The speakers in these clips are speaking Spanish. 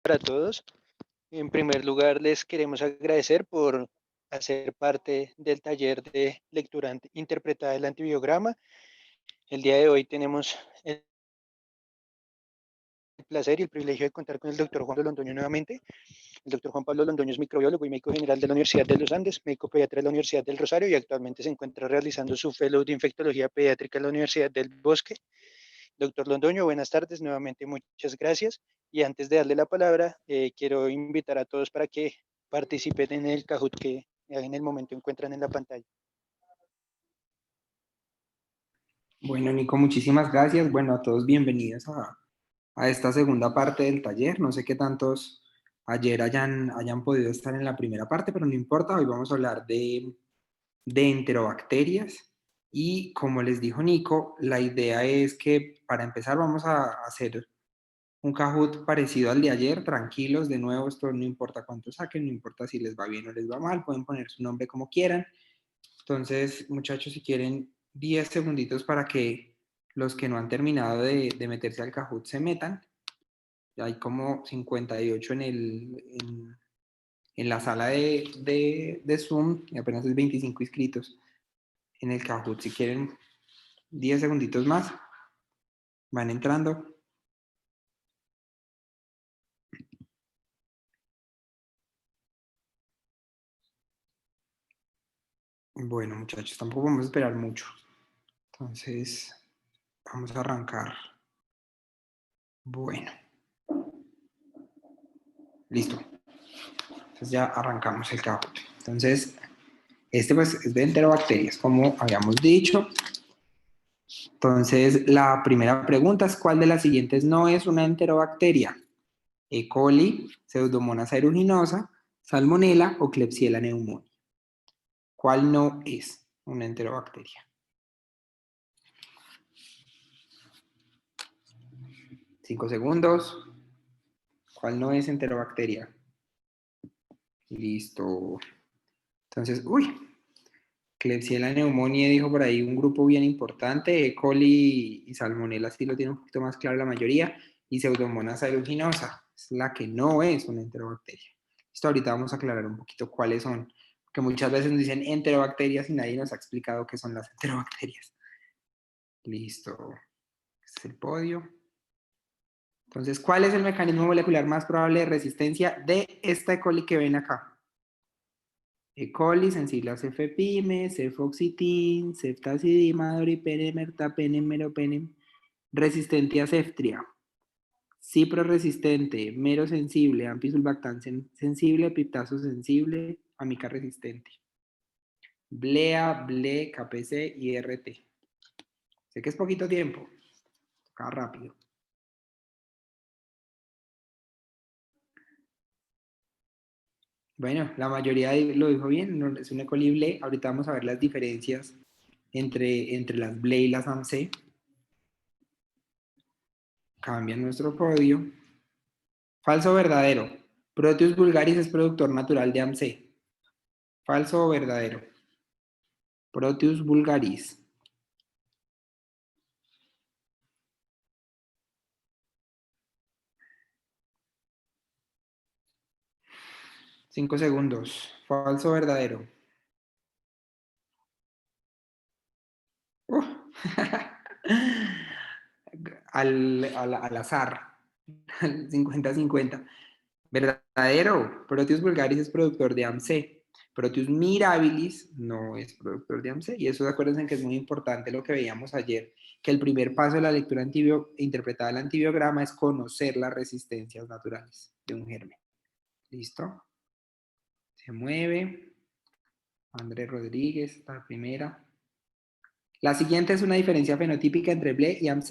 para todos. En primer lugar, les queremos agradecer por hacer parte del taller de lectura interpretada del antibiograma. El día de hoy tenemos el placer y el privilegio de contar con el doctor Juan Pablo Londoño nuevamente. El doctor Juan Pablo Londoño es microbiólogo y médico general de la Universidad de los Andes, médico pediatra de la Universidad del Rosario y actualmente se encuentra realizando su fellow de infectología pediátrica en la Universidad del Bosque. Doctor Londoño, buenas tardes, nuevamente muchas gracias. Y antes de darle la palabra, quiero invitar a todos para que participen en el Kahoot que en el momento encuentran en la pantalla. Bueno, Nico, muchísimas gracias. Bueno, a todos bienvenidos a esta segunda parte del taller. No sé qué tantos ayer hayan podido estar en la primera parte, pero no importa. Hoy vamos a hablar de enterobacterias. Y como les dijo Nico, la idea es que para empezar vamos a hacer un Kahoot parecido al de ayer. Tranquilos, de nuevo, esto no importa cuánto saquen, no importa si les va bien o les va mal. Pueden poner su nombre como quieran. Entonces, muchachos, si quieren 10 segunditos para que los que no han terminado de meterse al Kahoot se metan. Hay como 58 en la sala de Zoom y apenas es 25 inscritos en el Kahoot. Si quieren 10 segunditos más, van entrando. Bueno, muchachos, tampoco vamos a esperar mucho. Entonces, vamos a arrancar. Bueno. Listo. Entonces ya arrancamos el Kahoot. Entonces, este pues es de enterobacterias, como habíamos dicho. Entonces, la primera pregunta es, ¿cuál de las siguientes no es una enterobacteria? E. coli, Pseudomonas aeruginosa, Salmonella o Klebsiella pneumoniae. ¿Cuál no es una enterobacteria? 5 segundos. ¿Cuál no es enterobacteria? Listo. Entonces, Klebsiella pneumoniae dijo por ahí un grupo bien importante. E. coli y Salmonella sí lo tiene un poquito más claro la mayoría. Y Pseudomonas aeruginosa es la que no es una enterobacteria. Esto ahorita vamos a aclarar un poquito cuáles son. Porque muchas veces nos dicen enterobacterias y nadie nos ha explicado qué son las enterobacterias. Listo. Este es el podio. Entonces, ¿cuál es el mecanismo molecular más probable de resistencia de esta E. coli que ven acá? E. coli, sensible a cefepime, cefoxitin, ceftazidima, doripenem, ertapenem, meropenem, resistente a ceftria, ciproresistente, mero sensible, ampisulbactam sensible, piptazo sensible, amica resistente. Blea, ble, KPC y RT. Sé que es poquito tiempo, toca rápido. Bueno, la mayoría lo dijo bien, no, es una E. coli ble. Ahorita vamos a ver las diferencias entre las ble y las AMC. Cambia nuestro podio. Falso o verdadero. Proteus vulgaris es productor natural de AMC. Falso o verdadero. Proteus vulgaris. Cinco segundos. Falso o verdadero. Al azar. 50-50. Verdadero. Proteus vulgaris es productor de AMC. Proteus mirabilis no es productor de AMC. Y eso acuérdense que es muy importante lo que veíamos ayer, que el primer paso de la lectura interpretada del antibiograma es conocer las resistencias naturales de un germen. ¿Listo? Se mueve. Andrés Rodríguez, la primera. La siguiente es una diferencia fenotípica entre BLE y AMC.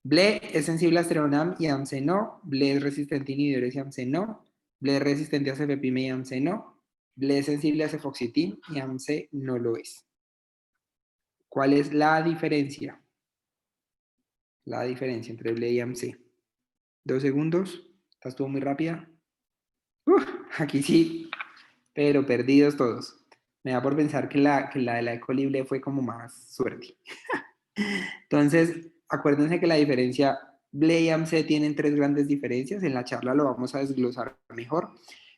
BLE es sensible a Esteronam y AMC no. BLE es resistente a inhibidores y AMC no. BLE es resistente a cefepime y AMC no. BLE es sensible a cefoxitin y AMC no lo es. ¿Cuál es la diferencia? La diferencia entre BLE y AMC. 2 segundos. Esta estuvo muy rápida. Aquí sí, pero perdidos todos. Me da por pensar que la de la E. coli ble fue como más suerte. Entonces, acuérdense que la diferencia BLE y AMC tienen 3 grandes diferencias. En la charla lo vamos a desglosar mejor,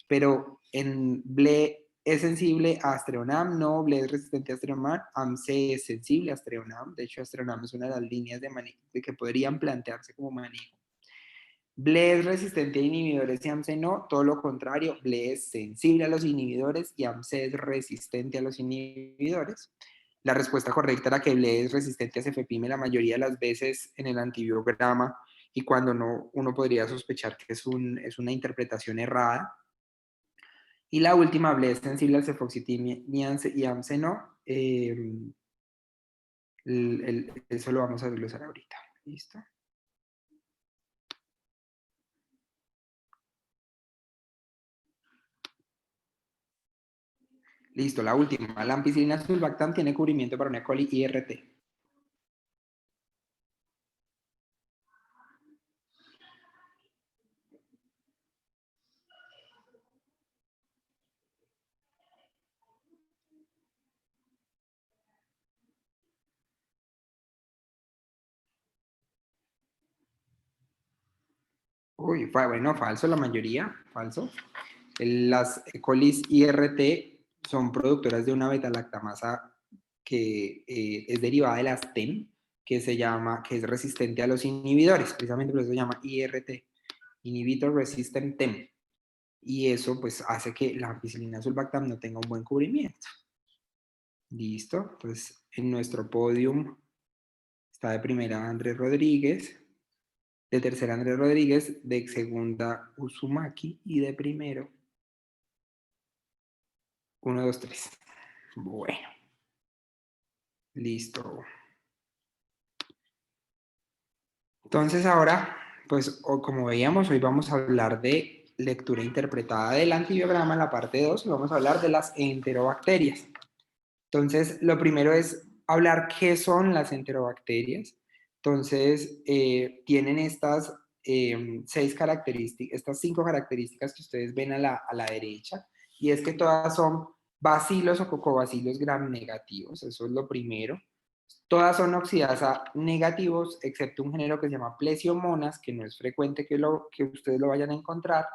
pero en BLE es sensible a Aztreonam, no, BLE es resistente a Aztreonam, AMC es sensible a Aztreonam. De hecho, Aztreonam es una de las líneas de manejo que podrían plantearse como manejo. BLE es resistente a inhibidores y AMC no, todo lo contrario, BLE es sensible a los inhibidores y AMC es resistente a los inhibidores. La respuesta correcta era que BLE es resistente a cefepime la mayoría de las veces en el antibiograma, y cuando no, uno podría sospechar que es una interpretación errada. Y la última, BLE es sensible al cefoxitin y AMC no. Eso lo vamos a desglosar ahorita. ¿Listo? Listo, la última. La ampicilina sulbactam tiene cubrimiento para una E. coli IRT. Uy, bueno, falso la mayoría, falso. Las E. coli IRT son productoras de una beta-lactamasa que es derivada de las TEM, que es resistente a los inhibidores, precisamente por eso se llama IRT, Inhibitor Resistant TEM. Y eso pues hace que la ampicilina sulbactam no tenga un buen cubrimiento. Listo, entonces en nuestro podium está de primera Andrés Rodríguez, de tercera Andrés Rodríguez, de segunda Uzumaki y de primero 1, 2, 3. Bueno, listo. Entonces ahora, pues como veíamos, hoy vamos a hablar de lectura interpretada del antibiograma en la parte 2 y vamos a hablar de las enterobacterias. Entonces, lo primero es hablar qué son las enterobacterias. Entonces, tienen estas 6 características, estas 5 características que ustedes ven a la derecha, y es que todas son bacilos o cocobacilos gram negativos, eso es lo primero. Todas son oxidasa negativos, excepto un género que se llama Plesiomonas, que no es frecuente que ustedes lo vayan a encontrar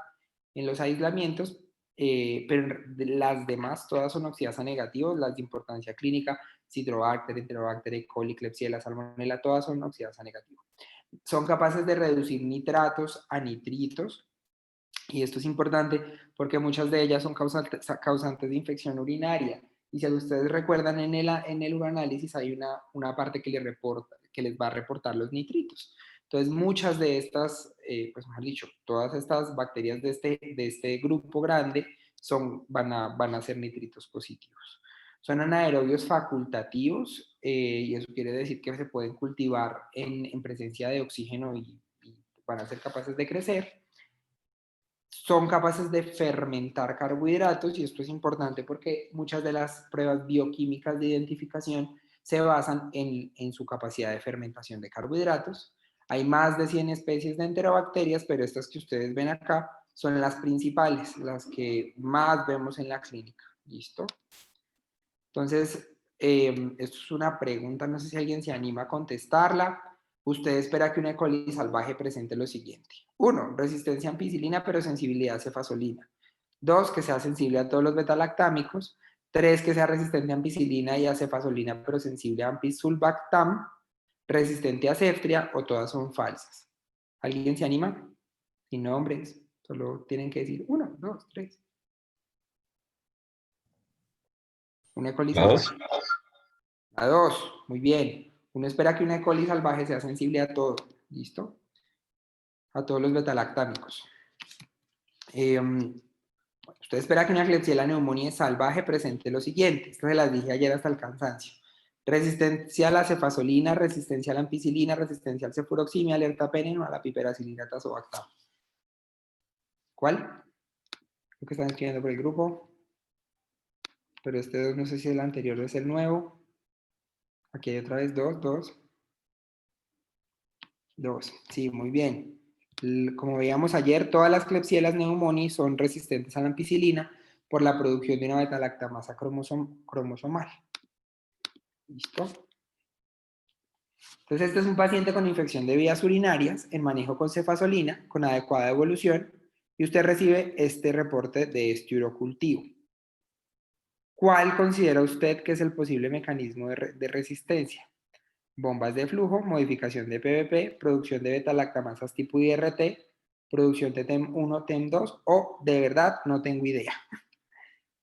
en los aislamientos, pero las demás todas son oxidasa negativos, las de importancia clínica, Citrobacter, Enterobacter, E. coli, Klebsiella, Salmonella, todas son oxidasa negativos. Son capaces de reducir nitratos a nitritos, y esto es importante porque muchas de ellas son causantes de infección urinaria. Y si ustedes recuerdan, en el uroanálisis hay una parte que les va a reportar los nitritos. Entonces, muchas de estas, pues mejor dicho, todas estas bacterias de este grupo grande van a ser nitritos positivos. Son anaerobios facultativos, y eso quiere decir que se pueden cultivar en presencia de oxígeno y van a ser capaces de crecer. Son capaces de fermentar carbohidratos, y esto es importante porque muchas de las pruebas bioquímicas de identificación se basan en su capacidad de fermentación de carbohidratos. Hay más de 100 especies de enterobacterias, pero estas que ustedes ven acá son las principales, las que más vemos en la clínica. ¿Listo? Entonces, esto es una pregunta, no sé si alguien se anima a contestarla. Usted espera que una E. coli salvaje presente lo siguiente. 1. Resistencia a ampicilina pero sensibilidad a cefasolina. 2. Que sea sensible a todos los betalactámicos. 3. Que sea resistente a ampicilina y a cefasolina pero sensible a ampicsulbactam. Resistente a ceftria, o todas son falsas. ¿Alguien se anima? Sin nombres, solo tienen que decir 1, 2, 3. Una E. coli salvaje. La 2, muy bien. Uno espera que una E. coli salvaje sea sensible a todo. ¿Listo? A todos los betalactámicos. Usted espera que una Klebsiella pneumoniae salvaje presente lo siguiente. Esto se las dije ayer hasta el cansancio. Resistencia a la cefasolina, resistencia a la ampicilina, resistencia al cefuroximia, alerta peneno, a la piperacilina, tazobactam. ¿Cuál? Lo que están escribiendo por el grupo. Pero este 2 no sé si el anterior es el nuevo. Aquí hay otra vez 2, 2. 2. Sí, muy bien. Como veíamos ayer, todas las Klebsiella pneumoniae son resistentes a la ampicilina por la producción de una beta-lactamasa cromosomal. ¿Listo? Entonces, este es un paciente con infección de vías urinarias en manejo con cefazolina, con adecuada evolución, y usted recibe este reporte de este urocultivo. ¿Cuál considera usted que es el posible mecanismo de resistencia? Bombas de flujo, modificación de PBP, producción de beta-lactamasas tipo IRT, producción de TEM1, TEM2, o de verdad no tengo idea.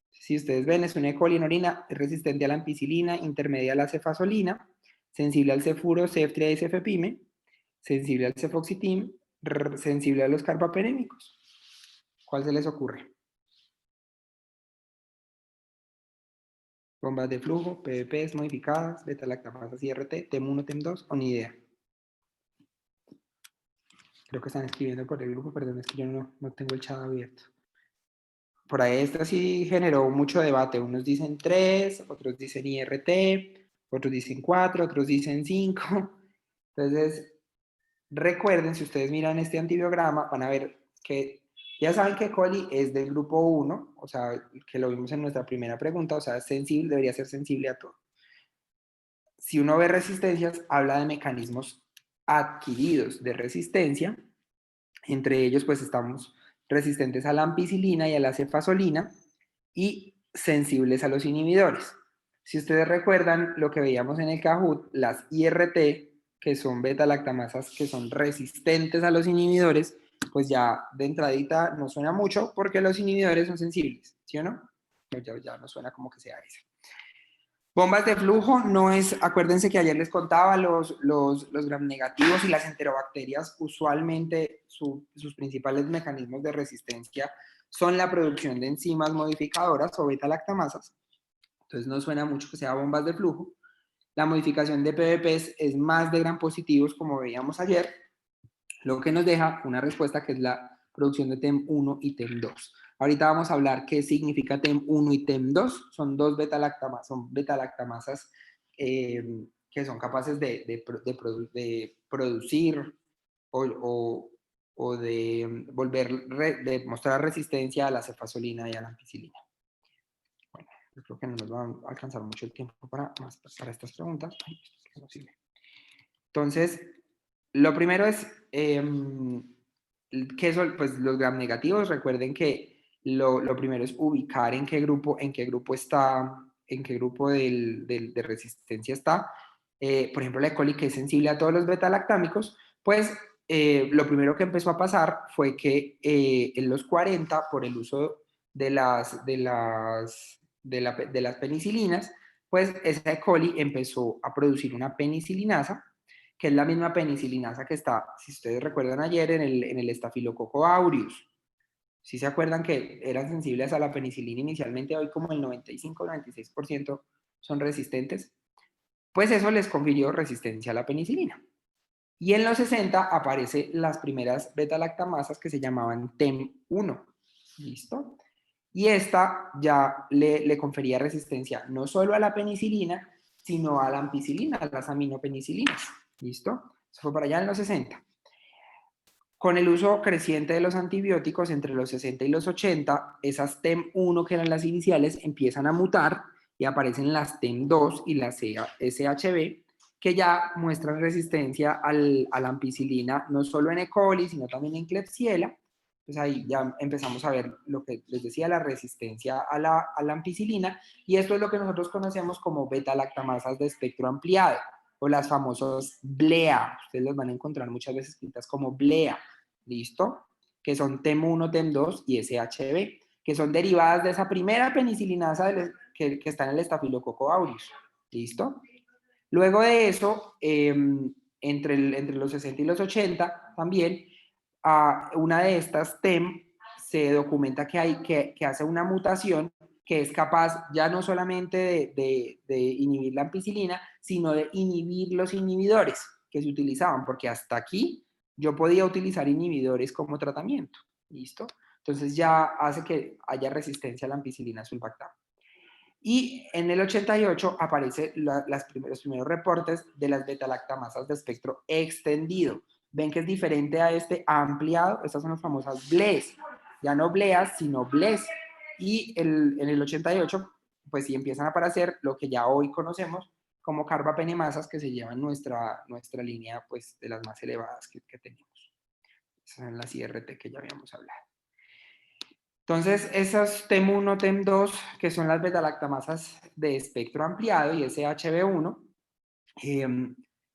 Si ustedes ven, es una E. coli en orina, es resistente a la ampicilina, intermedia a la cefazolina, sensible al cefuro, ceftria y cefepime, sensible al cefoxitim, sensible a los carbapenémicos. ¿Cuál se les ocurre? Bombas de flujo, PBPs modificadas, beta-lactamasas IRT, TEM1, TEM2, o ni idea. Creo que están escribiendo por el grupo, perdón, es que yo no tengo el chat abierto. Por ahí esta sí generó mucho debate. Unos dicen 3, otros dicen IRT, otros dicen 4, otros dicen 5. Entonces, recuerden, si ustedes miran este antibiograma, van a ver que ya saben que coli es del grupo 1, o sea, que lo vimos en nuestra primera pregunta, o sea, es sensible, debería ser sensible a todo. Si uno ve resistencias, habla de mecanismos adquiridos de resistencia. Entre ellos, pues estamos resistentes a la ampicilina y a la cefazolina y sensibles a los inhibidores. Si ustedes recuerdan lo que veíamos en el Kahoot, las IRT, que son beta-lactamasas que son resistentes a los inhibidores, pues ya de entradita no suena mucho porque los inhibidores son sensibles, ¿sí o no? Ya no suena como que sea eso. Bombas de flujo no es, acuérdense que ayer les contaba, los gram negativos y las enterobacterias usualmente sus principales mecanismos de resistencia son la producción de enzimas modificadoras o beta-lactamasas. Entonces no suena mucho que sea bombas de flujo. La modificación de PBPs es más de gram positivos como veíamos ayer, lo que nos deja una respuesta que es la producción de TEM1 y TEM2. Ahorita vamos a hablar qué significa TEM1 y TEM2. Son dos beta-lactamasas que son capaces de producir o de mostrar resistencia a la cefazolina y a la ampicilina. Bueno, yo creo que no nos va a alcanzar mucho el tiempo para estas preguntas. Ay, esto es imposible. Entonces, lo primero es, ¿qué son pues, los gram negativos? Recuerden que lo primero es ubicar en qué grupo está, en qué grupo de resistencia está. Por ejemplo, la E. coli, que es sensible a todos los beta-lactámicos, pues lo primero que empezó a pasar fue que en los 40, por el uso de las penicilinas, pues esa E. coli empezó a producir una penicilinasa, que es la misma penicilinasa que está, si ustedes recuerdan ayer, en el estafilococo aureus. Si se acuerdan que eran sensibles a la penicilina inicialmente, hoy como el 95-96% son resistentes, pues eso les confirió resistencia a la penicilina. Y en los 60 aparecen las primeras beta-lactamasas que se llamaban TEM1. ¿Listo? Y esta ya le confería resistencia no solo a la penicilina, sino a la ampicilina, a las aminopenicilinas. ¿Listo? Eso fue para allá en los 60. Con el uso creciente de los antibióticos entre los 60 y los 80, esas TEM1 que eran las iniciales empiezan a mutar y aparecen las TEM2 y las SHB, que ya muestran resistencia a la ampicilina no solo en E. coli, sino también en Klebsiella. Pues ahí ya empezamos a ver lo que les decía, la resistencia a la ampicilina, y esto es lo que nosotros conocemos como beta-lactamasas de espectro ampliado, o las famosas BLEA. Ustedes las van a encontrar muchas veces escritas como BLEA, ¿listo? Que son TEM1, TEM2 y SHB, que son derivadas de esa primera penicilinasa que está en el estafilococo aureus, ¿listo? Luego de eso, entre los 60 y los 80 también, una de estas TEM se documenta que hace una mutación que es capaz ya no solamente de inhibir la ampicilina, sino de inhibir los inhibidores que se utilizaban, porque hasta aquí yo podía utilizar inhibidores como tratamiento, ¿listo? Entonces ya hace que haya resistencia a la ampicilina sulfactam. Y en el 88 aparecen los primeros reportes de las beta-lactamasas de espectro extendido. Ven que es diferente a este ampliado. Estas son las famosas BLES. Ya no BLEAS, sino BLES. Y en el 88, pues sí empiezan a aparecer lo que ya hoy conocemos como carbapenemasas que se llevan nuestra línea pues, de las más elevadas que tenemos. Esas son las IRT que ya habíamos hablado. Entonces, esas TEM1, TEM2, que son las beta-lactamasas de espectro ampliado y SHB1,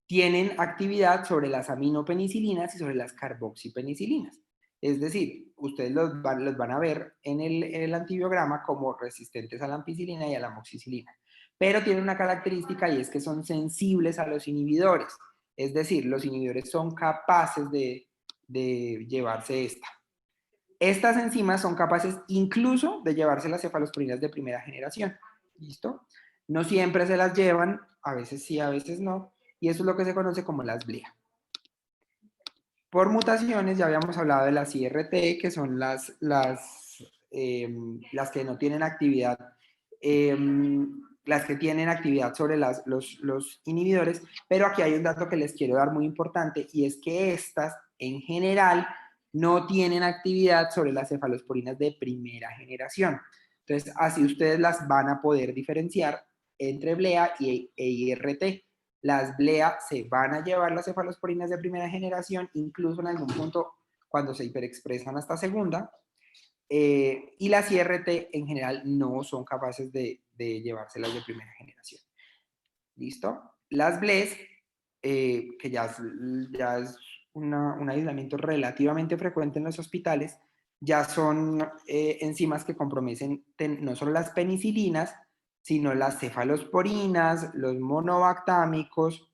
tienen actividad sobre las aminopenicilinas y sobre las carboxipenicilinas. Es decir, ustedes los van a ver en el antibiograma como resistentes a la ampicilina y a la amoxicilina. Pero tienen una característica y es que son sensibles a los inhibidores. Es decir, los inhibidores son capaces de llevarse esta. Estas enzimas son capaces incluso de llevarse las cefalosporinas de primera generación. ¿Listo? No siempre se las llevan, a veces sí, a veces no. Y eso es lo que se conoce como las BLEA. Por mutaciones, ya habíamos hablado de las IRT, que son las que no tienen actividad, las que tienen actividad sobre los inhibidores, pero aquí hay un dato que les quiero dar muy importante, y es que estas, en general, no tienen actividad sobre las cefalosporinas de primera generación. Entonces, así ustedes las van a poder diferenciar entre BLEA e IRT. Las BLEA se van a llevar las cefalosporinas de primera generación, incluso en algún punto cuando se hiperexpresan hasta segunda, y las IRT en general no son capaces de llevárselas de primera generación. ¿Listo? Las BLES, que ya es un aislamiento relativamente frecuente en los hospitales, ya son enzimas que comprometen no solo las penicilinas, sino las cefalosporinas, los monobactámicos,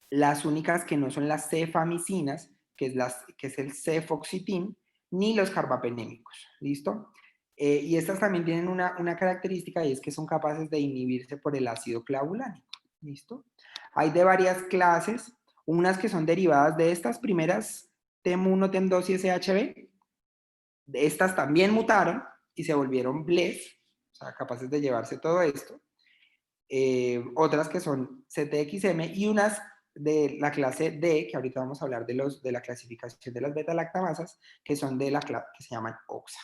las únicas que no son las cefamicinas, que es el cefoxitin, ni los carbapenémicos, ¿listo? Y estas también tienen una característica y es que son capaces de inhibirse por el ácido clavulánico, ¿listo? Hay de varias clases, unas que son derivadas de estas primeras, TEM1, TEM2 y SHB. Estas también mutaron y se volvieron BLES, o sea, capaces de llevarse todo esto. Otras que son CTXM y unas de la clase D, que ahorita vamos a hablar de la clasificación de las beta-lactamasas, que son de la clase que se llaman OXA.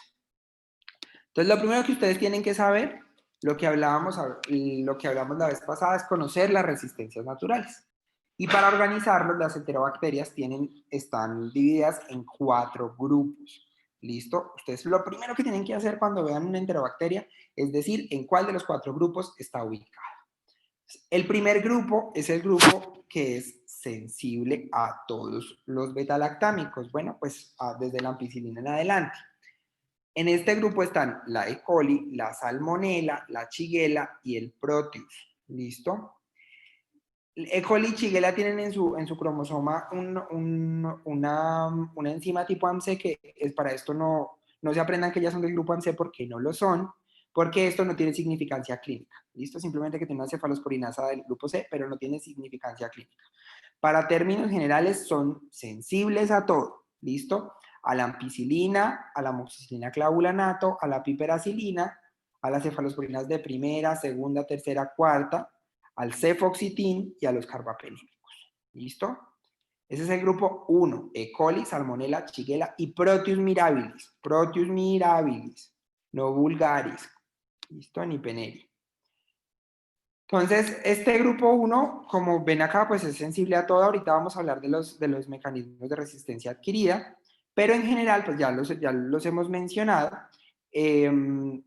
Entonces, lo primero que ustedes tienen que saber, lo que hablamos la vez pasada, es conocer las resistencias naturales. Y para organizarlos, las enterobacterias están divididas en 4 grupos. ¿Listo? Ustedes lo primero que tienen que hacer cuando vean una enterobacteria es decir en cuál de los 4 grupos está ubicada. El primer grupo es el grupo que es sensible a todos los beta-lactámicos. Bueno, pues desde la ampicilina en adelante. En este grupo están la E. coli, la Salmonella, la Shigella y el Proteus. ¿Listo? E. coli y Shigella tienen en su cromosoma una enzima tipo AMC que es para esto no se aprendan que ya son del grupo AMC porque no lo son, porque esto no tiene significancia clínica. ¿Listo? Simplemente que tiene una cefalosporinasa del grupo C, pero no tiene significancia clínica. Para términos generales son sensibles a todo. ¿Listo? A la ampicilina, a la amoxicilina clavulanato, a la piperacilina, a las cefalosporinas de primera, segunda, tercera, cuarta, al cefoxitin y a los carbapenémicos. ¿Listo? Ese es el grupo 1, E. coli, Salmonella, Shigella y Proteus mirabilis. Proteus mirabilis, no vulgaris. ¿Listo? Ni peneri. Entonces, este grupo 1, como ven acá, pues es sensible a todo. Ahorita vamos a hablar de los mecanismos de resistencia adquirida, pero en general, pues ya los hemos mencionado. El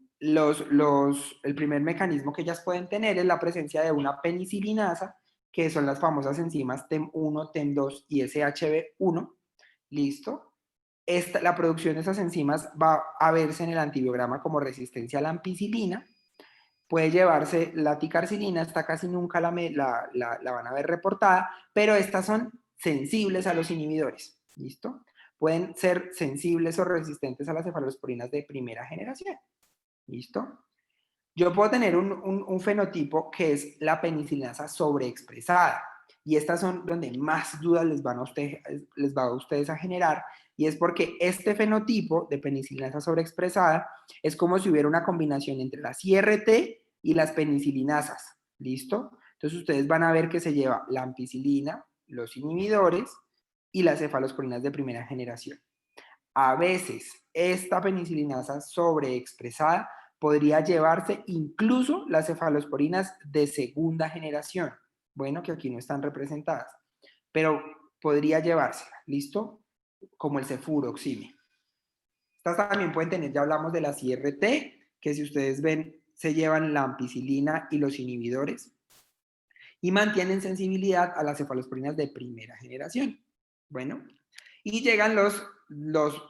primer mecanismo que ellas pueden tener es la presencia de una penicilinasa, que son las famosas enzimas TEM1, TEM2 y SHB1. ¿Listo? La producción de esas enzimas va a verse en el antibiograma como resistencia a la ampicilina. Puede llevarse la ticarcilina, esta casi nunca la van a ver reportada, pero estas son sensibles a los inhibidores, ¿listo? Pueden ser sensibles o resistentes a las cefalosporinas de primera generación, ¿listo? Yo puedo tener un fenotipo que es la penicilinasa sobreexpresada, y estas son donde más dudas les va a ustedes a generar, y es porque este fenotipo de penicilinasa sobreexpresada es como si hubiera una combinación entre las IRT y las penicilinasas, ¿listo? Entonces ustedes van a ver que se lleva la ampicilina, los inhibidores y las cefalosporinas de primera generación. A veces esta penicilinasa sobreexpresada podría llevarse incluso las cefalosporinas de segunda generación. Bueno, que aquí no están representadas, pero podría llevársela, ¿listo? Como el cefuroxime. Estas también pueden tener, ya hablamos de las IRT, que si ustedes ven, se llevan la ampicilina y los inhibidores y mantienen sensibilidad a las cefalosporinas de primera generación. Bueno, y llegan los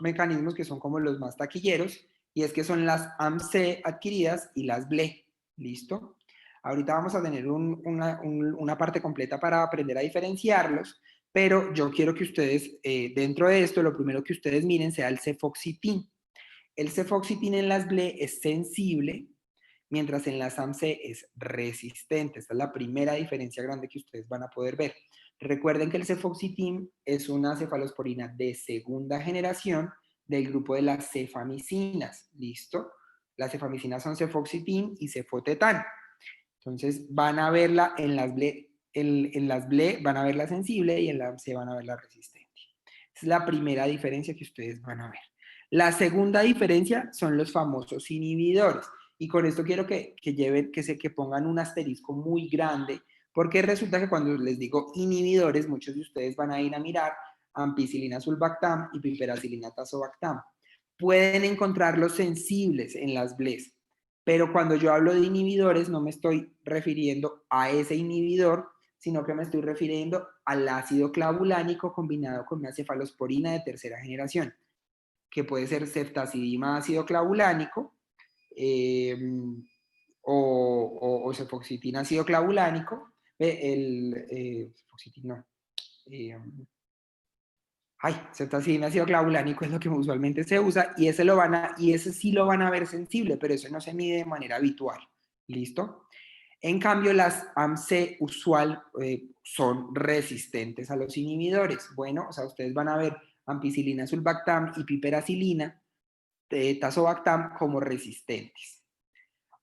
mecanismos que son como los más taquilleros, y es que son las AMC adquiridas y las BLE. ¿Listo? Ahorita vamos a tener una parte completa para aprender a diferenciarlos, pero yo quiero que ustedes, dentro de esto, lo primero que ustedes miren sea el cefoxitin. El cefoxitin en las BLE es sensible, mientras en la SAMC es resistente. Esta es la primera diferencia grande que ustedes van a poder ver. Recuerden que el cefoxitin es una cefalosporina de segunda generación del grupo de las cefamicinas. ¿Listo? Las cefamicinas son cefoxitin y cefotetán. Entonces van a verla en las BLE, en las BLE van a verla sensible y en la AMC van a verla resistente. Esa es la primera diferencia que ustedes van a ver. La segunda diferencia son los famosos inhibidores. Y con esto quiero que lleven, que pongan un asterisco muy grande, porque resulta que cuando les digo inhibidores, muchos de ustedes van a ir a mirar ampicilina sulbactam y piperacilina tazobactam. Pueden encontrarlos sensibles en las BLES, pero cuando yo hablo de inhibidores no me estoy refiriendo a ese inhibidor, sino que me estoy refiriendo al ácido clavulánico combinado con una cefalosporina de tercera generación, que puede ser ceftazidima ácido clavulánico, o cefoxitina ácido clavulánico, cefoxitina no, ceftazidima ácido clavulánico es lo que usualmente se usa, y ese sí lo van a ver sensible, pero eso no se mide de manera habitual, ¿listo? En cambio, las AMC usual son resistentes a los inhibidores. Bueno, o sea, ustedes van a ver ampicilina sulbactam y piperacilina, tazobactam como resistentes.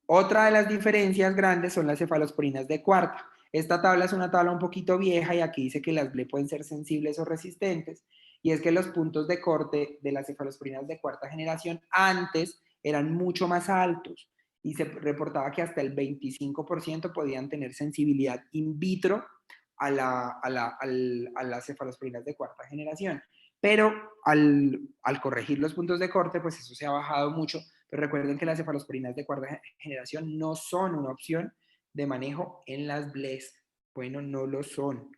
Otra de las diferencias grandes son las cefalosporinas de cuarta. Esta tabla es una tabla un poquito vieja y aquí dice que las BLE pueden ser sensibles o resistentes, y es que los puntos de corte de las cefalosporinas de cuarta generación antes eran mucho más altos y se reportaba que hasta el 25% podían tener sensibilidad in vitro a las cefalosporinas de cuarta generación. Pero al corregir los puntos de corte, pues eso se ha bajado mucho. Pero recuerden que las cefalosporinas de cuarta generación no son una opción de manejo en las BLES. Bueno, no lo son.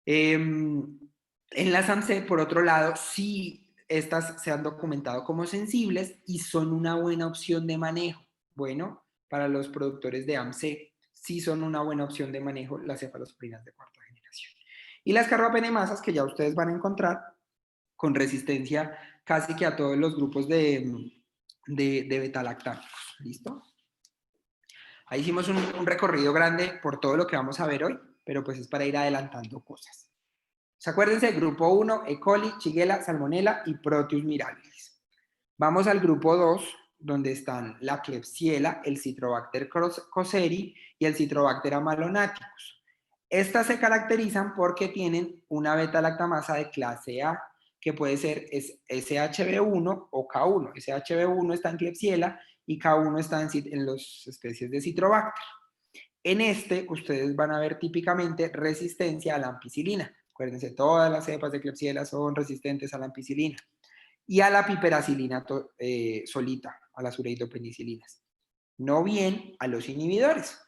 En las AMC, por otro lado, sí, estas se han documentado como sensibles y son una buena opción de manejo. Bueno, para los productores de AMC, sí son una buena opción de manejo las cefalosporinas de cuarta generación. Y las carbapenemasas, que ya ustedes van a encontrar con resistencia casi que a todos los grupos de betalactámicos. ¿Listo? Ahí hicimos un recorrido grande por todo lo que vamos a ver hoy, pero pues es para ir adelantando cosas. ¿Se acuérdense del grupo 1? E. coli, Shigella, Salmonella y Proteus mirabilis. Vamos al grupo 2, donde están la Klebsiella, el Citrobacter cosseri y el Citrobacter amalonaticus. Estas se caracterizan porque tienen una beta-lactamasa de clase A, que puede ser SHB1 o K1. SHB1 está en Klebsiella y K1 está en las especies de Citrobacter. En este, ustedes van a ver típicamente resistencia a la ampicilina. Acuérdense, todas las cepas de Klebsiella son resistentes a la ampicilina y a la piperacilina solita, a las ureidopenicilinas. No bien a los inhibidores.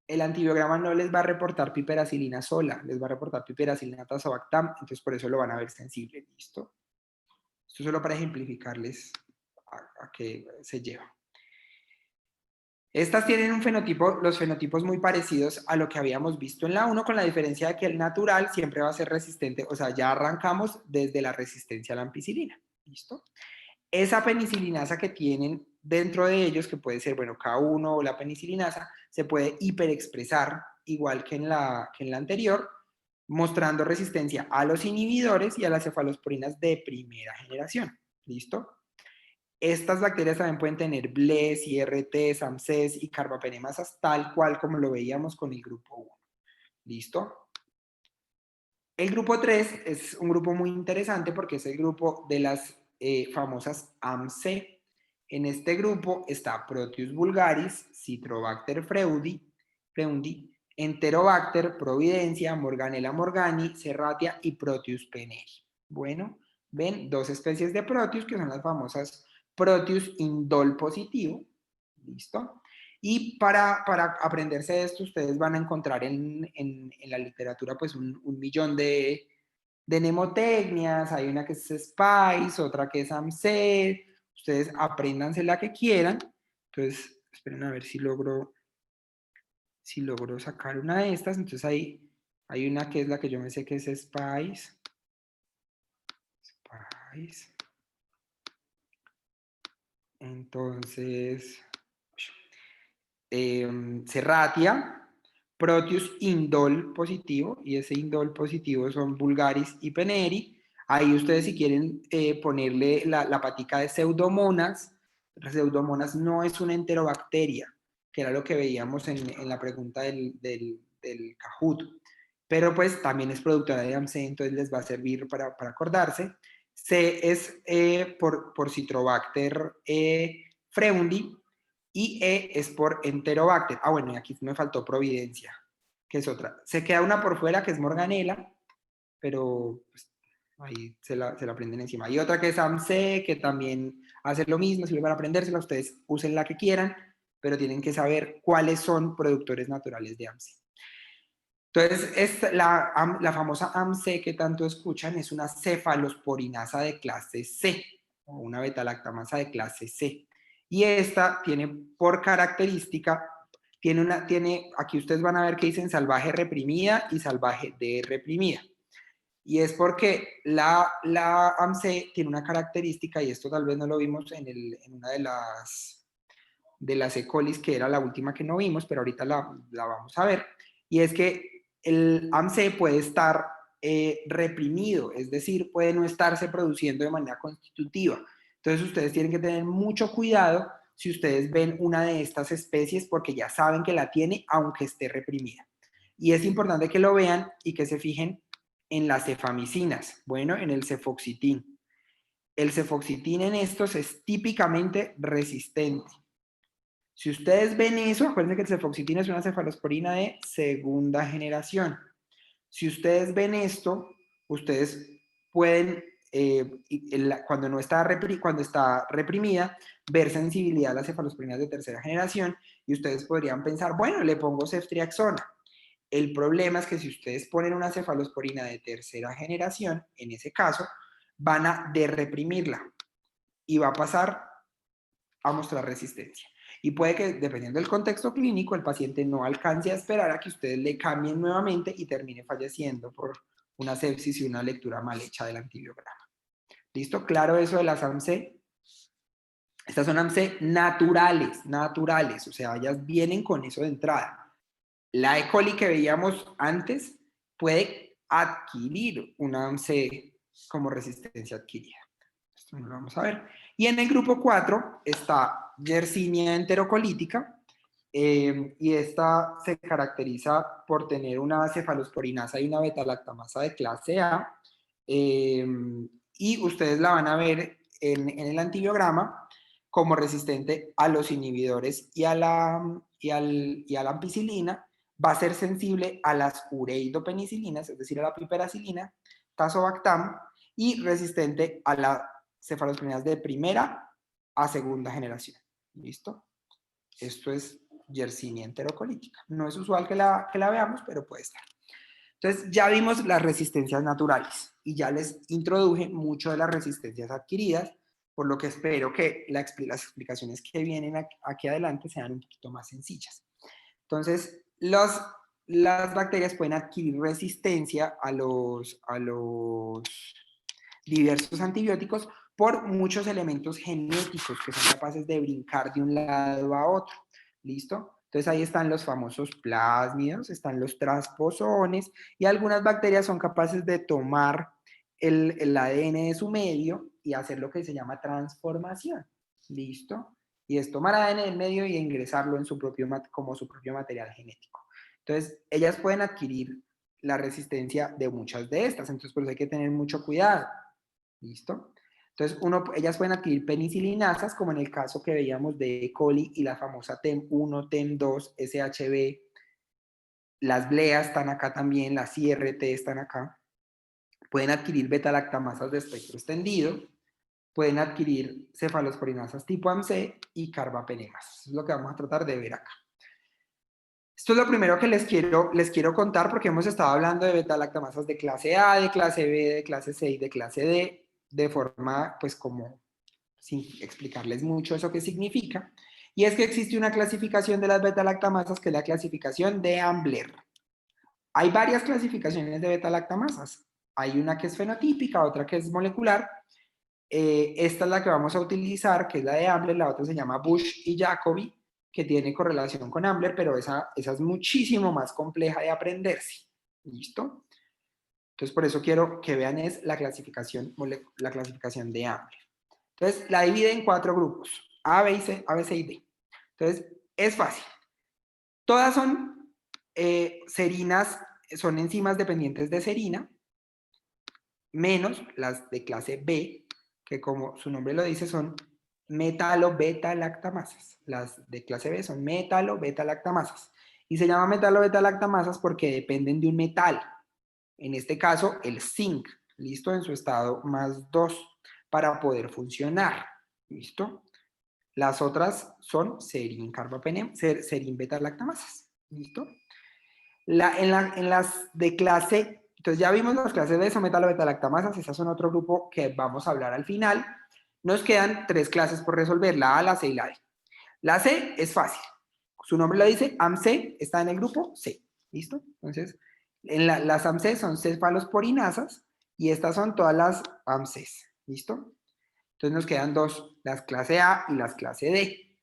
El antibiograma no les va a reportar piperacilina sola, les va a reportar piperacilina tazobactam, entonces por eso lo van a ver sensible. ¿Listo? Esto solo para ejemplificarles a qué se lleva. Estas tienen un fenotipo, los fenotipos muy parecidos a lo que habíamos visto en la 1, con la diferencia de que el natural siempre va a ser resistente, o sea, ya arrancamos desde la resistencia a la ampicilina. ¿Listo? Esa penicilinasa que tienen dentro de ellos, que puede ser, bueno, K1 o la penicilinasa, se puede hiperexpresar igual que en la anterior, mostrando resistencia a los inhibidores y a las cefalosporinas de primera generación. ¿Listo? Estas bacterias también pueden tener BLES, IRT, AMCs y carbapenemasas, tal cual como lo veíamos con el grupo 1. ¿Listo? El grupo 3 es un grupo muy interesante porque es el grupo de las famosas AMC. En este grupo está Proteus vulgaris, Citrobacter freundi, Enterobacter, Providencia, Morganella morgani, Serratia y Proteus peneri. Bueno, ven dos especies de Proteus que son las famosas Proteus indol positivo. ¿Listo? Y para aprenderse esto, ustedes van a encontrar en la literatura pues un millón de mnemotecnias. Hay una que es SPICE, otra que es AMSET. Ustedes apréndanse la que quieran. Entonces, esperen a ver si logro sacar una de estas. Entonces hay una que es la que yo me sé que es SPICE. Entonces, Serratia, Proteus indol positivo, y ese indol positivo son vulgaris y peneri. Ahí ustedes si quieren ponerle la patica de Pseudomonas. Pseudomonas no es una enterobacteria, que era lo que veíamos en la pregunta del Kahoot. Pero pues también es productora de AMC, entonces les va a servir para acordarse. C es por Citrobacter freundi, y E es por Enterobacter. Ah, bueno, y aquí me faltó Providencia, que es otra. Se queda una por fuera, que es Morganella, pero pues, ahí se la aprenden encima. Y otra que es AMC, que también hace lo mismo, si van a aprendérsela, ustedes usen la que quieran, pero tienen que saber cuáles son productores naturales de AMC. Entonces, la famosa AMC que tanto escuchan es una cefalosporinasa de clase C, o una beta-lactamasa de clase C. Y esta tiene por característica, aquí ustedes van a ver que dicen salvaje reprimida y salvaje de reprimida. Y es porque la AMC tiene una característica, y esto tal vez no lo vimos en una de las E. colis, que era la última que no vimos, pero ahorita la vamos a ver, y es que el AMC puede estar reprimido, es decir, puede no estarse produciendo de manera constitutiva. Entonces ustedes tienen que tener mucho cuidado si ustedes ven una de estas especies, porque ya saben que la tiene aunque esté reprimida. Y es importante que lo vean y que se fijen en las cefamicinas, bueno, en el cefoxitin. El cefoxitin en estos es típicamente resistente. Si ustedes ven eso, acuérdense que el cefoxitin es una cefalosporina de segunda generación. Si ustedes ven esto, ustedes pueden, cuando está reprimida, ver sensibilidad a las cefalosporinas de tercera generación, y ustedes podrían pensar, bueno, le pongo ceftriaxona. El problema es que si ustedes ponen una cefalosporina de tercera generación, en ese caso, van a derreprimirla y va a pasar a mostrar resistencia. Y puede que, dependiendo del contexto clínico, el paciente no alcance a esperar a que ustedes le cambien nuevamente y termine falleciendo por una sepsis y una lectura mal hecha del antibiograma. ¿Listo? ¿Claro eso de las AMC? Estas son AMC naturales, o sea, ellas vienen con eso de entrada. La E. coli que veíamos antes puede adquirir una AMC como resistencia adquirida. Esto no lo vamos a ver. Y en el grupo 4 está Yersinia enterocolítica, y esta se caracteriza por tener una cefalosporinasa y una beta-lactamasa de clase A, y ustedes la van a ver en el antibiograma como resistente a los inhibidores y a la ampicilina. Va a ser sensible a las ureidopenicilinas, es decir, a la piperacilina, tazobactam, y resistente a las cefalosporinas de primera a segunda generación. ¿Listo? Esto es Yersinia enterocolítica. No es usual que la veamos, pero puede estar. Entonces, ya vimos las resistencias naturales y ya les introduje mucho de las resistencias adquiridas, por lo que espero que las explicaciones que vienen aquí adelante sean un poquito más sencillas. Entonces, las bacterias pueden adquirir resistencia a los diversos antibióticos por muchos elementos genéticos que son capaces de brincar de un lado a otro. ¿Listo? Entonces ahí están los famosos plásmidos, están los transposones, y algunas bacterias son capaces de tomar el ADN de su medio y hacer lo que se llama transformación. ¿Listo? Y es tomar ADN del medio y ingresarlo en como su propio material genético. Entonces, ellas pueden adquirir la resistencia de muchas de estas, entonces por eso hay que tener mucho cuidado. ¿Listo? Entonces, ellas pueden adquirir penicilinasas, como en el caso que veíamos de E. coli y la famosa TEM1, TEM2, SHB. Las bleas están acá también, las IRT están acá. Pueden adquirir beta-lactamasas de espectro extendido. Pueden adquirir cefalosporinasas tipo AMC y carbapenemasas. Eso es lo que vamos a tratar de ver acá. Esto es lo primero que les quiero contar porque hemos estado hablando de beta-lactamasas de clase A, de clase B, de clase C y de clase D, de forma, pues como, sin explicarles mucho eso qué significa. Y es que existe una clasificación de las beta-lactamasas que es la clasificación de Ambler. Hay varias clasificaciones de beta-lactamasas. Hay una que es fenotípica, otra que es molecular. Esta es la que vamos a utilizar, que es la de Ambler, la otra se llama Bush y Jacobi, que tiene correlación con Ambler, pero esa es muchísimo más compleja de aprenderse. ¿Listo? Entonces, por eso quiero que vean es la clasificación de Ambler. Entonces, la divide en 4 grupos, A, B, y C, A, B, C y D. Entonces, es fácil. Todas son serinas, son enzimas dependientes de serina, menos las de clase B, que como su nombre lo dice, son metalo-beta-lactamasas. Las de clase B son metalo-beta-lactamasas. Y se llama metalo-beta-lactamasas porque dependen de un metal. En este caso, el zinc, ¿listo? En su estado más 2, para poder funcionar, ¿listo? Las otras son serin beta-lactamasas, ¿listo? En las de clase, entonces ya vimos las clases de metalo-beta-lactamasas, esas son otro grupo que vamos a hablar al final. Nos quedan 3 clases por resolver, la A, la C y la D. La C es fácil, su nombre lo dice, AMC está en el grupo C, ¿listo? Entonces, las AMC son cefalosporinasas y estas son todas las AMCs, ¿listo? Entonces nos quedan 2, las clase A y las clase D.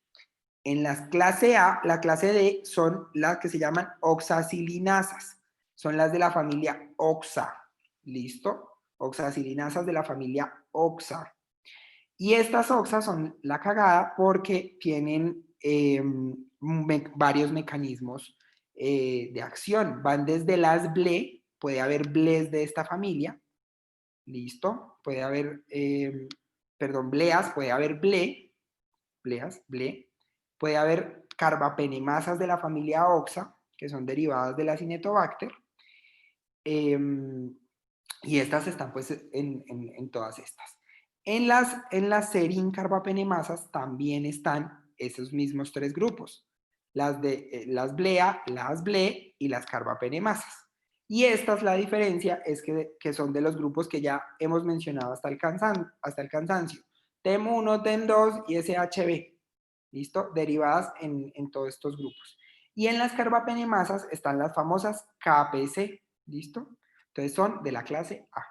En la clase A, la clase D son las que se llaman oxacilinasas. Son las de la familia OXA. ¿Listo? Oxacilinasas de la familia OXA. Y estas OXA son la cagada porque tienen varios mecanismos de acción. Van desde las BLE, puede haber BLEs de esta familia. ¿Listo? Puede haber, BLEAS, puede haber BLE, BLE. Puede haber carbapenemasas de la familia OXA, que son derivadas de la Cinetobacter, y estas están pues en todas estas. En las serin carbapenemasas también están esos mismos 3 grupos, las BLEA, las BLE y las carbapenemasas. Y esta es la diferencia, es que son de los grupos que ya hemos mencionado hasta el cansancio. TEM1, TEM2 y SHB. ¿Listo? Derivadas en todos estos grupos. Y en las carbapenemasas están las famosas KPC, ¿listo? Entonces son de la clase A.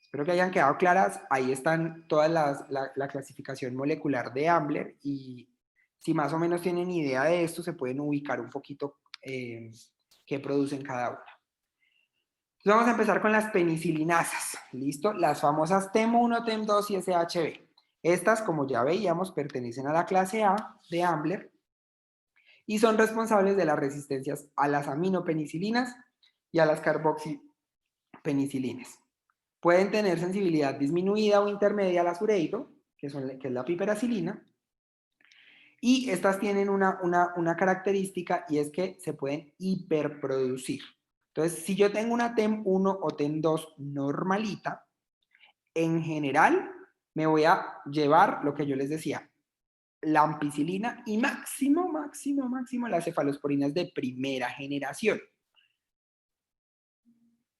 Espero que hayan quedado claras. Ahí están todas la clasificación molecular de Ambler y si más o menos tienen idea de esto, se pueden ubicar un poquito qué producen cada una. Entonces vamos a empezar con las penicilinasas, ¿listo? Las famosas TEM1, TEM2 y SHB. Estas, como ya veíamos, pertenecen a la clase A de Ambler y son responsables de las resistencias a las aminopenicilinas y a las carboxipenicilinas. Pueden tener sensibilidad disminuida o intermedia a la ureilo, que es la piperacilina, y estas tienen una característica y es que se pueden hiperproducir. Entonces, si yo tengo una TEM1 o TEM2 normalita, en general me voy a llevar lo que yo les decía, la ampicilina y máximo las cefalosporinas de primera generación.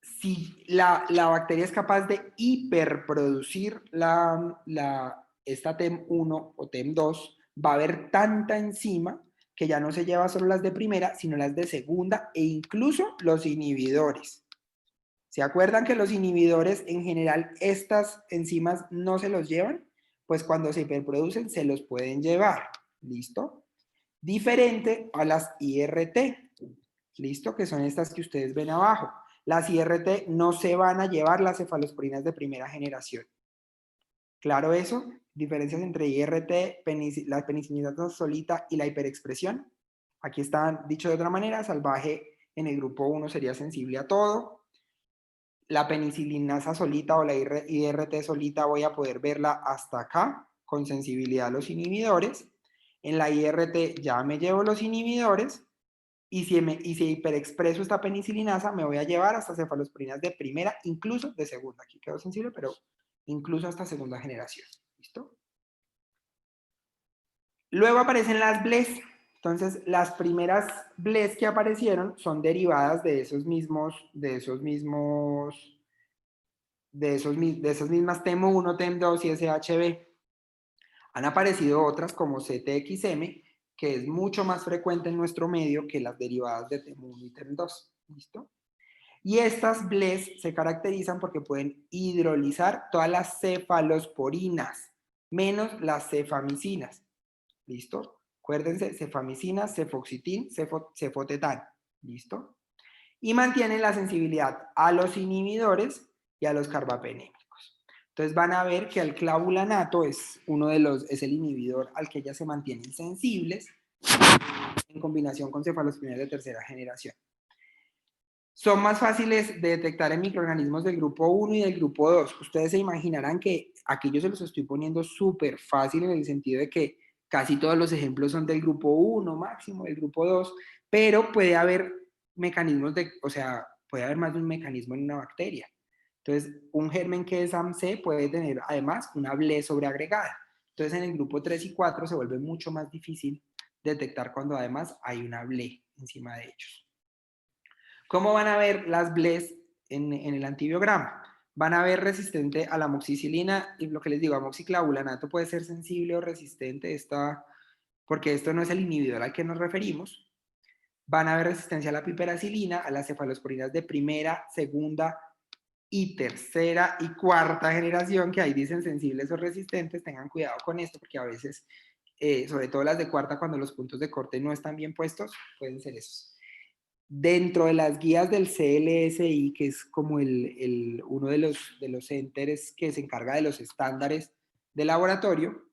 Si la bacteria es capaz de hiperproducir esta TEM1 o TEM2, va a haber tanta enzima que ya no se lleva solo las de primera, sino las de segunda e incluso los inhibidores. ¿Se acuerdan que los inhibidores en general estas enzimas no se los llevan? Pues cuando se hiperproducen se los pueden llevar. ¿Listo? Diferente a las IRT. ¿Listo? Que son estas que ustedes ven abajo. Las IRT no se van a llevar las cefalosporinas de primera generación. ¿Claro eso? Diferencias entre IRT, la penicilina solita y la hiperexpresión. Aquí están, dicho de otra manera, salvaje en el grupo 1 sería sensible a todo. La penicilinasa solita o la IRT solita voy a poder verla hasta acá, con sensibilidad a los inhibidores. En la IRT ya me llevo los inhibidores, y si hiperexpreso esta penicilinasa, me voy a llevar hasta cefalosporinas de primera, incluso de segunda. Aquí quedó sensible, pero incluso hasta segunda generación. ¿Listo? Luego aparecen las BLES. Entonces, las primeras BLES que aparecieron son derivadas de esas mismas TEM1, TEM2 y SHB. Han aparecido otras como CTXM, que es mucho más frecuente en nuestro medio que las derivadas de TEM1 y TEM2. ¿Listo? Y estas BLES se caracterizan porque pueden hidrolizar todas las cefalosporinas, menos las cefamicinas. ¿Listo? Acuérdense, cefamicina, cefoxitin, cefotetán. ¿Listo? Y mantienen la sensibilidad a los inhibidores y a los carbapenémicos. Entonces van a ver que el clavulanato es el inhibidor al que ellas se mantienen sensibles en combinación con cefalosporinas de tercera generación. Son más fáciles de detectar en microorganismos del grupo 1 y del grupo 2. Ustedes se imaginarán que aquí yo se los estoy poniendo súper fácil en el sentido de que casi todos los ejemplos son del grupo 1 máximo, del grupo 2, pero puede haber mecanismos puede haber más de un mecanismo en una bacteria. Entonces, un germen que es AMC puede tener además una BLE sobreagregada. Entonces, en el grupo 3 y 4 se vuelve mucho más difícil detectar cuando además hay una BLE encima de ellos. ¿Cómo van a ver las BLES en el antibiograma? Van a ver resistente a la amoxicilina y lo que les digo, amoxiclavulanato puede ser sensible o resistente, porque esto no es el inhibidor al que nos referimos. Van a ver resistencia a la piperacilina, a las cefalosporinas de primera, segunda y tercera y cuarta generación, que ahí dicen sensibles o resistentes. Tengan cuidado con esto porque a veces, sobre todo las de cuarta, cuando los puntos de corte no están bien puestos, pueden ser esos. Dentro de las guías del CLSI, que es como uno de los centers que se encarga de los estándares de laboratorio,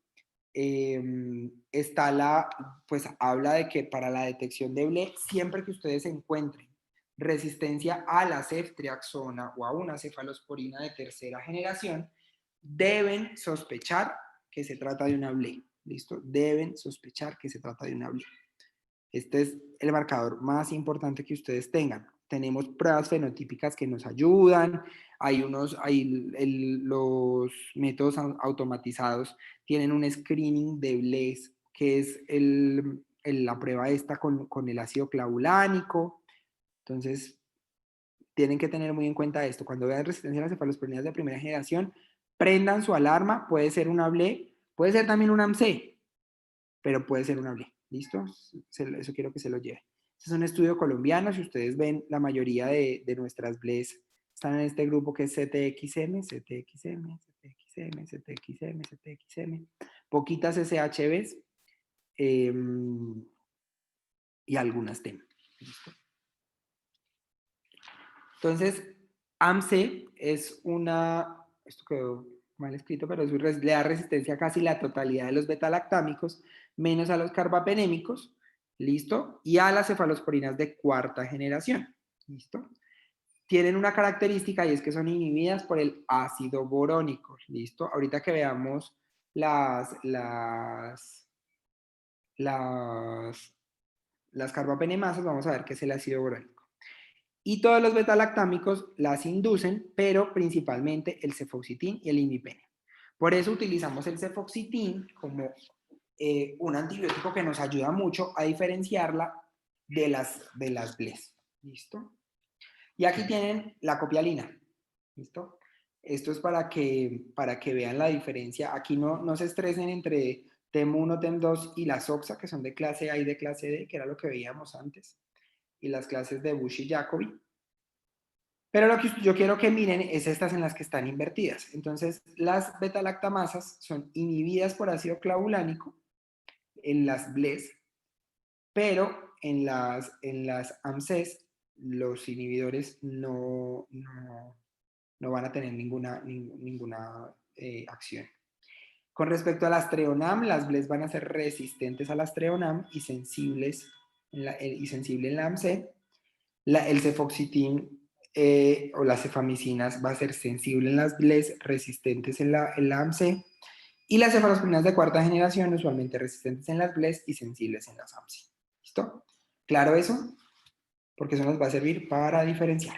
pues habla de que para la detección de BLE, siempre que ustedes encuentren resistencia a la ceftriaxona o a una cefalosporina de tercera generación, deben sospechar que se trata de una BLE. ¿Listo? Deben sospechar que se trata de una BLE. Este es el marcador más importante que ustedes tengan. Tenemos pruebas fenotípicas que nos ayudan. Los métodos automatizados tienen un screening de BLES, que es la prueba esta con el ácido clavulánico. Entonces, tienen que tener muy en cuenta esto. Cuando vean resistencia a las cefalosporinas de primera generación, prendan su alarma. Puede ser una BLE, puede ser también un AMC, pero puede ser una BLE. ¿Listo? Eso quiero que se lo lleve. Este es un estudio colombiano. Si ustedes ven, la mayoría de nuestras BLES están en este grupo que es CTXM, CTXM, CTXM, CTXM, CTXM. Poquitas SHBs y algunas TEM. ¿Listo? Entonces, AMC es esto quedó mal escrito, pero le da resistencia a casi la totalidad de los betalactámicos, menos a los carbapenémicos, ¿listo? Y a las cefalosporinas de cuarta generación, ¿listo? Tienen una característica y es que son inhibidas por el ácido borónico, ¿listo? Ahorita que veamos las carbapenemasas, vamos a ver qué es el ácido borónico. Y todos los betalactámicos las inducen, pero principalmente el cefoxitin y el imipene. Por eso utilizamos el cefoxitin como un antibiótico que nos ayuda mucho a diferenciarla de las BLES. ¿Listo? Y aquí tienen la copialina. ¿Listo? Esto es para que vean la diferencia. Aquí no se estresen entre TEM1, TEM2 y la SOXA, que son de clase A y de clase D, que era lo que veíamos antes, y las clases de Bush y Jacobi. Pero lo que yo quiero que miren es estas en las que están invertidas. Entonces, las betalactamasas son inhibidas por ácido clavulánico en las BLES, pero en las AMCs los inhibidores no van a tener ninguna acción. Con respecto a las TREONAM, las BLES van a ser resistentes a las TREONAM y sensibles en la AMC. El cefoxitin o las cefamicinas va a ser sensible en las BLES, resistentes en la AMC, y las cefalosporinas de cuarta generación usualmente resistentes en las BLES y sensibles en las AMC. ¿Listo? ¿Claro eso? Porque eso nos va a servir para diferenciar.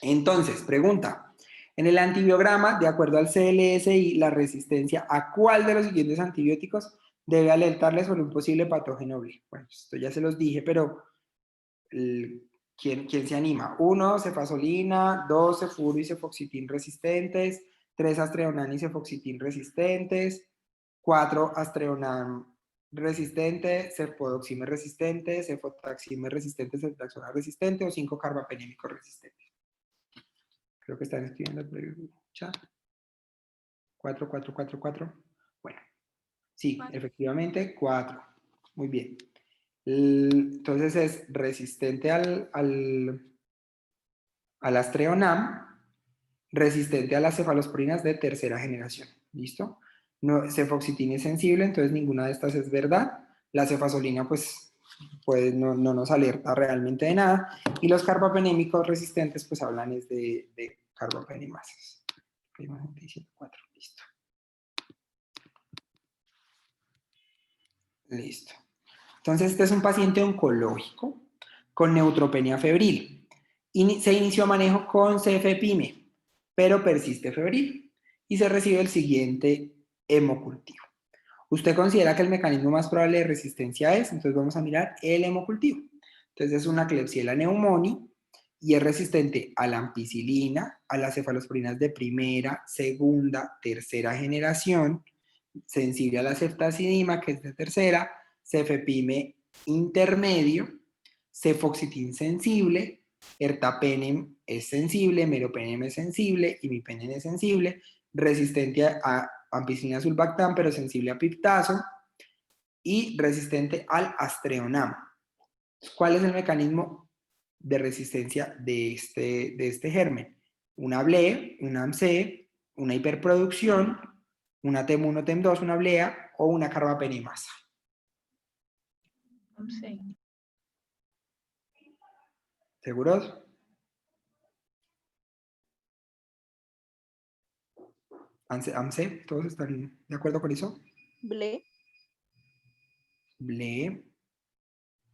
Entonces, pregunta. En el antibiograma, de acuerdo al CLSI, la resistencia a cuál de los siguientes antibióticos debe alertarle sobre un posible patógeno B. Bueno, esto ya se los dije, pero ¿quién se anima? 1, cefazolina, 2, cefuro y cefoxitin resistentes, 3, astreonam y cefoxitin resistentes, 4, astreonam resistente, cefodoxime resistente, cefotaxime resistente, ceftaxona resistente, o 5, carbapenémico resistente. Creo que están escribiendo por el chat. 4, 4, 4, 4. Bueno, sí, 4. Efectivamente, 4. Muy bien. Entonces es resistente al astreonam, resistente a las cefalosporinas de tercera generación. ¿Listo? No, cefoxitin es sensible, entonces ninguna de estas es verdad. La cefazolina, pues no nos alerta realmente de nada. Y los carbapenémicos resistentes, pues hablan es de carbapenemasas. 4, listo. Listo. Entonces, este es un paciente oncológico con neutropenia febril. Se inició manejo con cefepime, pero persiste febril y se recibe el siguiente hemocultivo. ¿Usted considera que el mecanismo más probable de resistencia es? Entonces vamos a mirar el hemocultivo. Entonces es una Klebsiella pneumoniae y es resistente a la ampicilina, a las cefalosporinas de primera, segunda, tercera generación, sensible a la ceftazidima, que es de tercera, cefepime intermedio, cefoxitin sensible, ertapenem es sensible, meropenem es sensible, imipenem es sensible, resistente a ampicilina sulbactam, pero sensible a piptazo, y resistente al astreonam. ¿Cuál es el mecanismo de resistencia de este germen? Una BLE, una AMC, una hiperproducción, una TEM1, TEM2, una BLEA o una carbapenemasa. AMC. ¿Seguros? AMC, ¿todos están de acuerdo con eso? BLE. BLE.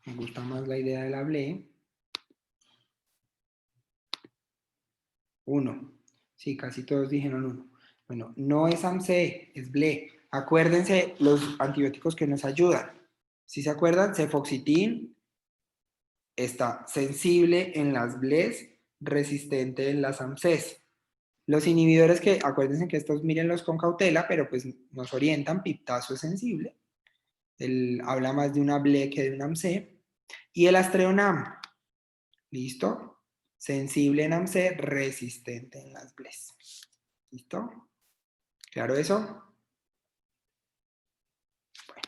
Me gusta más la idea de la BLE. 1. Sí, casi todos dijeron 1. Bueno, no es AMC, es BLE. Acuérdense los antibióticos que nos ayudan. Si se acuerdan, cefoxitin está sensible en las BLES, resistente en las AMCs. Los inhibidores que, acuérdense que estos mírenlos con cautela, pero pues nos orientan, piptazo es sensible. Habla más de una BLE que de una AMC. Y el astreonam, ¿listo? Sensible en AMC, resistente en las BLES. ¿Listo? ¿Claro eso? Bueno.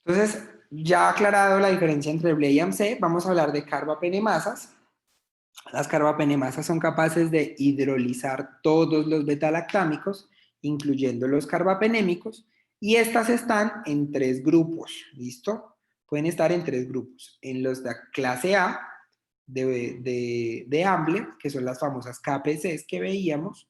Entonces, ya aclarado la diferencia entre BLE y AMC, vamos a hablar de carbapenemasas. Las carbapenemasas son capaces de hidrolizar todos los betalactámicos, incluyendo los carbapenémicos, y estas están en 3 grupos, ¿listo? Pueden estar en 3 grupos. En los de clase A, de Amble, que son las famosas KPCs que veíamos.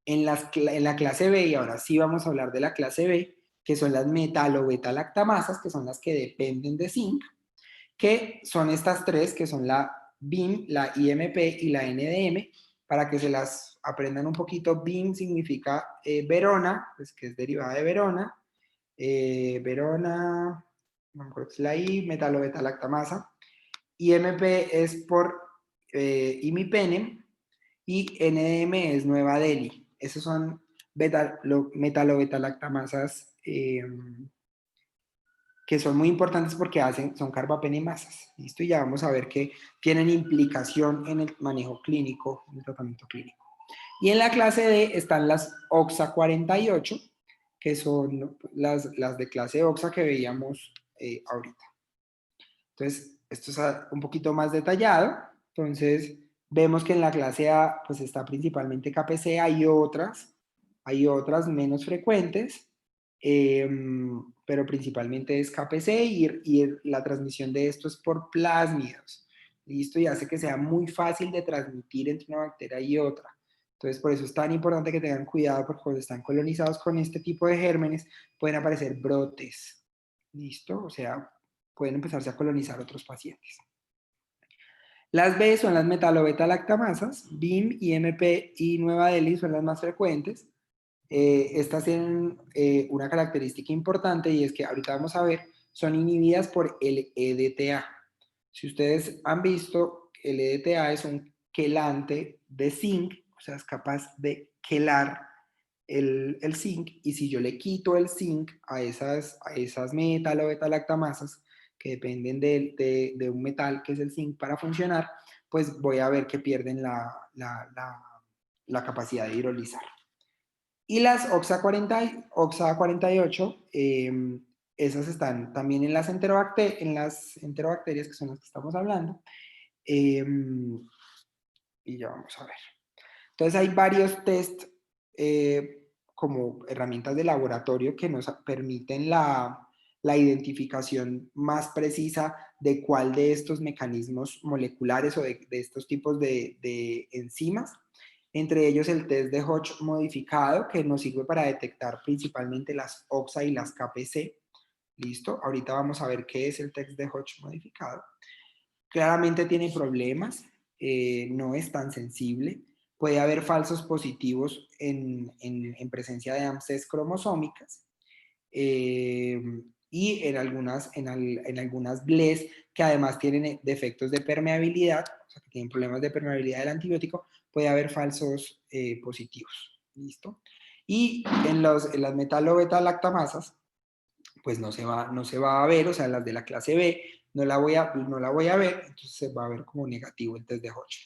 En la clase B, y ahora sí vamos a hablar de la clase B, que son las metalobetalactamasas, que son las que dependen de zinc, que son estas 3, que son la BIM, la IMP y la NDM. Para que se las aprendan un poquito, BIM significa Verona, pues que es derivada de Verona. Verona, no me acuerdo si es la I, metalobetalactamasa. IMP es por imipenem y NDM es Nueva Delhi. Esos son metalobetalactamasas que son muy importantes porque son carbapenemasas. ¿Listo? Y ya vamos a ver que tienen implicación en el manejo clínico, en el tratamiento clínico. Y en la clase D están las OXA48, que son las de clase OXA que veíamos ahorita. Entonces, esto es un poquito más detallado. Entonces, vemos que en la clase A pues está principalmente KPC, hay otras menos frecuentes, pero principalmente es KPC y la transmisión de esto es por plásmidos. ¿listo? Y hace que sea muy fácil de transmitir entre una bacteria y otra. Entonces, por eso es tan importante que tengan cuidado, porque cuando están colonizados con este tipo de gérmenes, pueden aparecer brotes, ¿listo? O sea, pueden empezarse a colonizar otros pacientes. Las B son las metalo-beta-lactamasas, BIM, IMP y Nueva Delhi son las más frecuentes. Estas tienen una característica importante y es que ahorita vamos a ver, son inhibidas por el EDTA. Si ustedes han visto, el EDTA es un quelante de zinc, o sea, es capaz de quelar el zinc, y si yo le quito el zinc a esas metal o beta-lactamasas, que dependen de un metal que es el zinc para funcionar, pues voy a ver que pierden la capacidad de hidrolizar. Y las OXA 48, esas están también en las enterobacterias, que son las que estamos hablando. Y ya vamos a ver. Entonces hay varios test como herramientas de laboratorio que nos permiten la identificación más precisa de cuál de estos mecanismos moleculares o de estos tipos de enzimas. Entre ellos el test de Hodge modificado, que nos sirve para detectar principalmente las OXA y las KPC. ¿Listo? Ahorita vamos a ver qué es el test de Hodge modificado. Claramente tiene problemas, no es tan sensible. Puede haber falsos positivos en presencia de AMSES cromosómicas. Y en algunas BLES que además tienen defectos de permeabilidad, o sea, que tienen problemas de permeabilidad del antibiótico, puede haber falsos positivos. ¿Listo? Y en las metalo-beta-lactamasas, pues no se va a ver, o sea, las de la clase B no la voy a ver, entonces se va a ver como negativo el test de Hodge.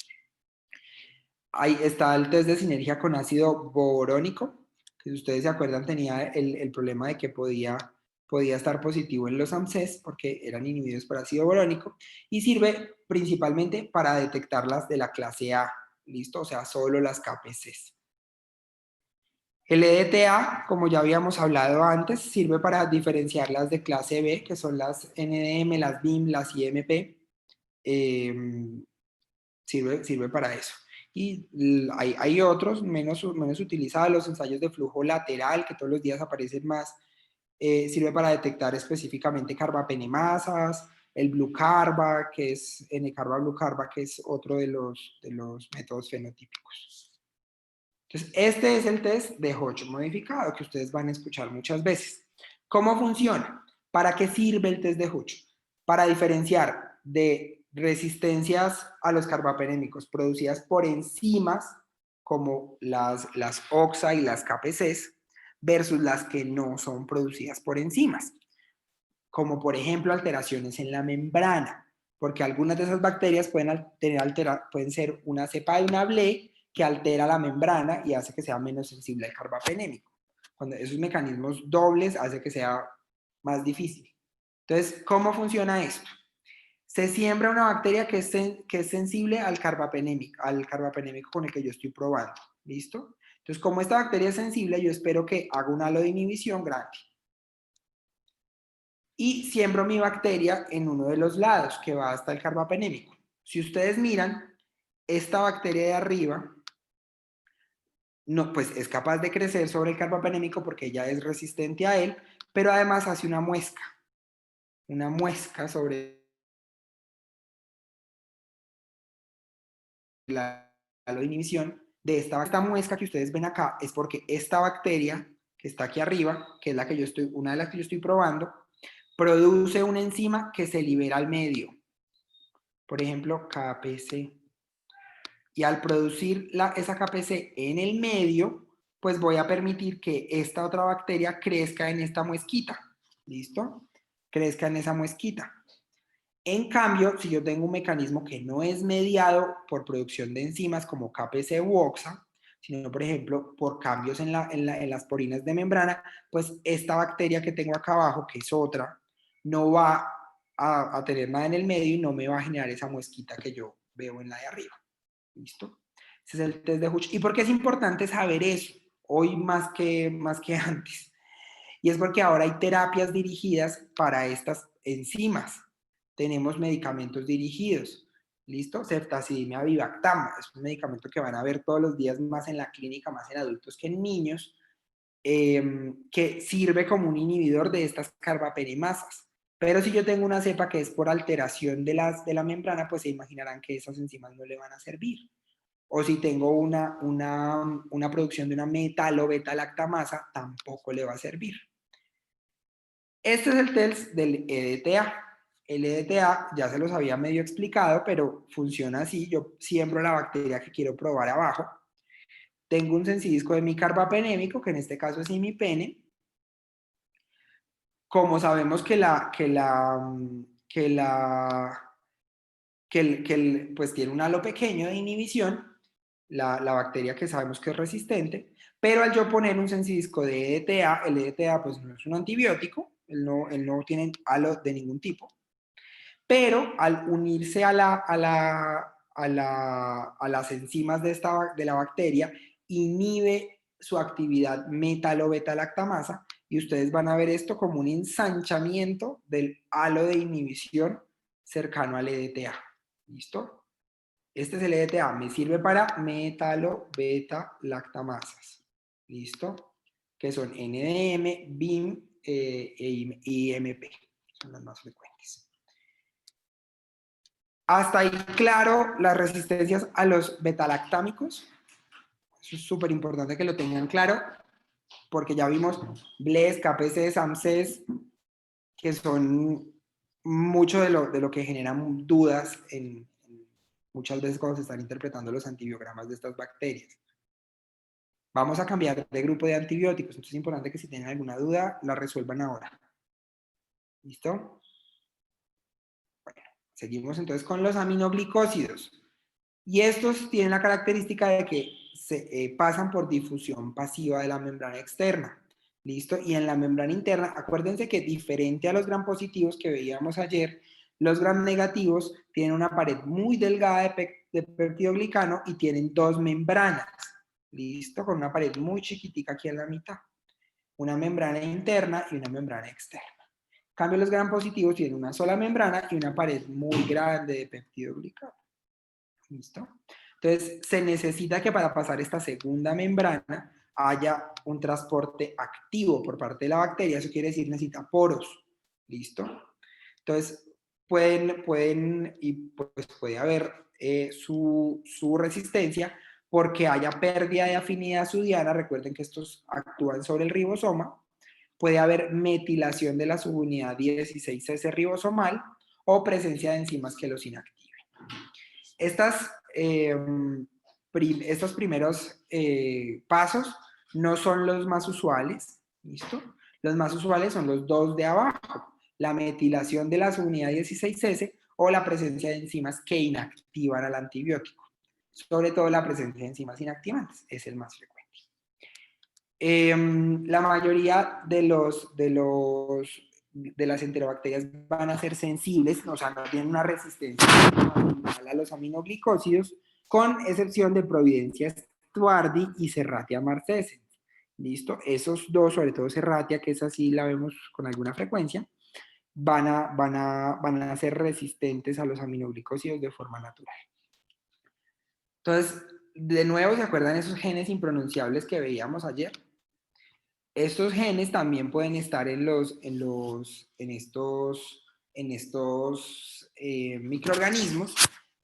Ahí está el test de sinergia con ácido borónico, que si ustedes se acuerdan tenía el problema de que podía estar positivo en los AMSES porque eran inhibidos por ácido borónico, y sirve principalmente para detectarlas de la clase A, ¿listo? O sea, solo las KPCs. El EDTA, como ya habíamos hablado antes, sirve para diferenciar las de clase B, que son las NDM, las BIM, las IMP. Sirve para eso. Y hay otros menos utilizados, los ensayos de flujo lateral, que todos los días aparecen más. Sirve para detectar específicamente carbapenemasas, el blue carba, que es N-carba blue carba, que es otro de los métodos fenotípicos. Entonces, este es el test de Hodge modificado que ustedes van a escuchar muchas veces. ¿Cómo funciona? ¿Para qué sirve el test de Hodge? Para diferenciar de resistencias a los carbapenémicos producidas por enzimas como las OXA y las KPCs versus las que no son producidas por enzimas, como por ejemplo alteraciones en la membrana, porque algunas de esas bacterias pueden ser una cepa de una BLE que altera la membrana y hace que sea menos sensible al carbapenémico. Cuando esos mecanismos dobles hace que sea más difícil. Entonces, ¿cómo funciona esto? Se siembra una bacteria que es sensible al carbapenémico con el que yo estoy probando. ¿Listo? Entonces, como esta bacteria es sensible, yo espero que haga un halo de inhibición grande. Y siembro mi bacteria en uno de los lados que va hasta el carbapenémico. Si ustedes miran, esta bacteria de arriba no, pues es capaz de crecer sobre el carbapenémico porque ella es resistente a él, pero además hace una muesca sobre la inhibición de esta muesca que ustedes ven acá. Es porque esta bacteria que está aquí arriba, que es una de las que yo estoy probando, produce una enzima que se libera al medio, por ejemplo KPC, y al producir esa KPC en el medio, pues voy a permitir que esta otra bacteria crezca en esta muesquita. ¿Listo? Crezca en esa muesquita. En cambio, si yo tengo un mecanismo que no es mediado por producción de enzimas como KPC u OXA, sino, por ejemplo, por cambios en las porinas de membrana, pues esta bacteria que tengo acá abajo, que es otra, no va a tener nada en el medio y no me va a generar esa muesquita que yo veo en la de arriba. ¿Listo? Ese es el test de Hodge. ¿Y por qué es importante saber eso? Hoy más que antes. Y es porque ahora hay terapias dirigidas para estas enzimas. Tenemos medicamentos dirigidos. ¿Listo? Ceftazidimia vivactam, es un medicamento que van a ver todos los días más en la clínica, más en adultos que en niños, que sirve como un inhibidor de estas carbapenemasas. Pero si yo tengo una cepa que es por alteración de la membrana, pues se imaginarán que esas enzimas no le van a servir. O si tengo una producción de una metalo beta lactamasa, tampoco le va a servir. Este es el test del EDTA. El EDTA ya se los había medio explicado, pero funciona así. Yo siembro la bacteria que quiero probar abajo. Tengo un sensidisco de mi carbapenémico, que en este caso es imipene. Como sabemos pues tiene un halo pequeño de inhibición, la bacteria que sabemos que es resistente, pero al yo poner un sensidisco de EDTA, el EDTA pues no es un antibiótico, él no tiene halo de ningún tipo, pero al unirse a las enzimas de la bacteria, inhibe su actividad metalo-beta-lactamasa, y ustedes van a ver esto como un ensanchamiento del halo de inhibición cercano al EDTA. ¿Listo? Este es el EDTA, me sirve para metalo-beta-lactamasas. ¿Listo? Que son NDM, BIM y IMP. Son las más frecuentes. Hasta ahí, claro, las resistencias a los betalactámicos. Eso es súper importante que lo tengan claro, porque ya vimos BLES, KPCs, AMCs, que son mucho de lo que generan dudas muchas veces cuando se están interpretando los antibiogramas de estas bacterias. Vamos a cambiar de grupo de antibióticos, entonces es importante que si tienen alguna duda, la resuelvan ahora. ¿Listo? Bueno, seguimos entonces con los aminoglicósidos. Y estos tienen la característica de que pasan por difusión pasiva de la membrana externa. ¿Listo? Y en la membrana interna, acuérdense que diferente a los gram positivos que veíamos ayer, los gram negativos tienen una pared muy delgada de peptidoglicano y tienen dos membranas. ¿Listo? Con una pared muy chiquitica aquí en la mitad. Una membrana interna y una membrana externa. En cambio, los gram positivos tienen una sola membrana y una pared muy grande de peptidoglicano. ¿Listo? Entonces, se necesita que para pasar esta segunda membrana haya un transporte activo por parte de la bacteria. Eso quiere decir necesita poros. ¿Listo? Entonces, y pues puede haber su resistencia porque haya pérdida de afinidad sudiana. Recuerden que estos actúan sobre el ribosoma. Puede haber metilación de la subunidad 16S ribosomal o presencia de enzimas que los inactiven. Estos primeros pasos no son los más usuales, ¿listo? Los más usuales son los dos de abajo, la metilación de la subunidad 16S o la presencia de enzimas que inactivan al antibiótico. Sobre todo la presencia de enzimas inactivantes es el más frecuente. La mayoría de las enterobacterias van a ser sensibles, o sea, no tienen una resistencia a los aminoglicósidos, con excepción de Providencia stuardi y Serratia marcescens. ¿Listo? Esos dos, sobre todo Serratia, que es así, la vemos con alguna frecuencia, van a ser resistentes a los aminoglicósidos de forma natural. Entonces, de nuevo, ¿se acuerdan esos genes impronunciables que veíamos ayer? Estos genes también pueden estar en estos microorganismos,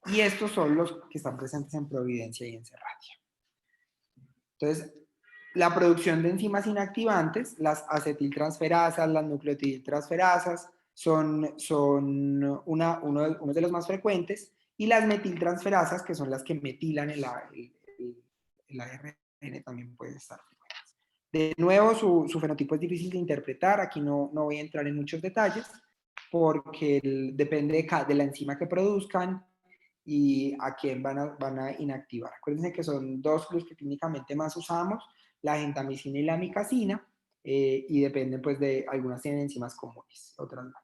y estos son los que están presentes en Providencia y en Serratia. Entonces, la producción de enzimas inactivantes, las acetiltransferasas, las nucleotidiltransferasas, son uno de los más frecuentes, y las metiltransferasas, que son las que metilan el ARN, también pueden estar. De nuevo, su fenotipo es difícil de interpretar. Aquí no voy a entrar en muchos detalles porque depende de la enzima que produzcan y a quién van a inactivar. Acuérdense que son dos los que clínicamente más usamos, la gentamicina y la amicacina, y dependen pues de algunas tienen enzimas comunes, otras no.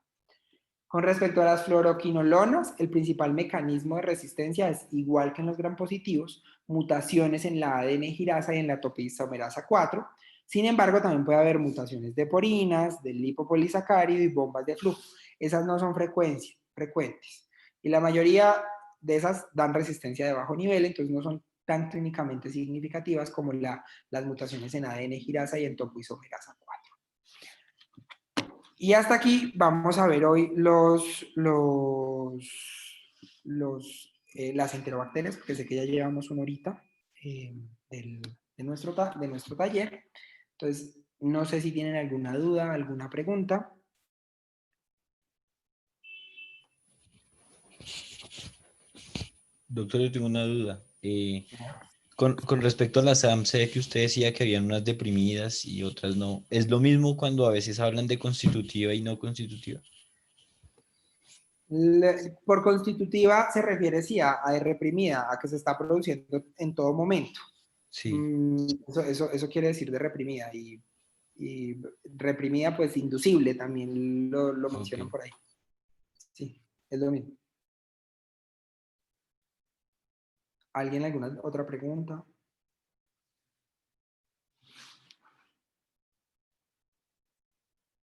Con respecto a las fluoroquinolonas, el principal mecanismo de resistencia es igual que en los gram positivos, mutaciones en la ADN girasa y en la topoisomerasa 4. Sin embargo, también puede haber mutaciones de porinas, del lipopolisacárido y bombas de flujo. Esas no son frecuentes. Y la mayoría de esas dan resistencia de bajo nivel, entonces no son tan clínicamente significativas como las mutaciones en ADN girasa y en topoisomerasa 4. Y hasta aquí vamos a ver hoy las enterobacterias, porque sé que ya llevamos una horita de nuestro taller. Entonces, no sé si tienen alguna duda, alguna pregunta. Doctor, yo tengo una duda. Con respecto a las AMC que usted decía que habían unas deprimidas y otras no, ¿es lo mismo cuando a veces hablan de constitutiva y no constitutiva? Por constitutiva se refiere, sí, a reprimida, a que se está produciendo en todo momento. Sí. Eso quiere decir de reprimida. Y reprimida, pues inducible, también lo mencionan por ahí. Sí, es lo mismo. ¿Alguien alguna otra pregunta?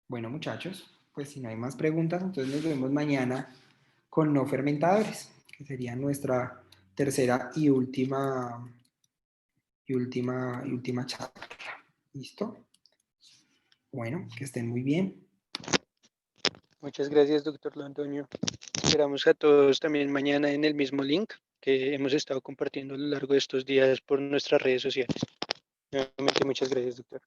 Bueno, muchachos, pues si no hay más preguntas, entonces nos vemos mañana con no fermentadores, que sería nuestra tercera y última charla. ¿Listo? Bueno, que estén muy bien. Muchas gracias, doctor Londoño. Esperamos a todos también mañana en el mismo link que hemos estado compartiendo a lo largo de estos días por nuestras redes sociales. Nuevamente, muchas gracias, doctor.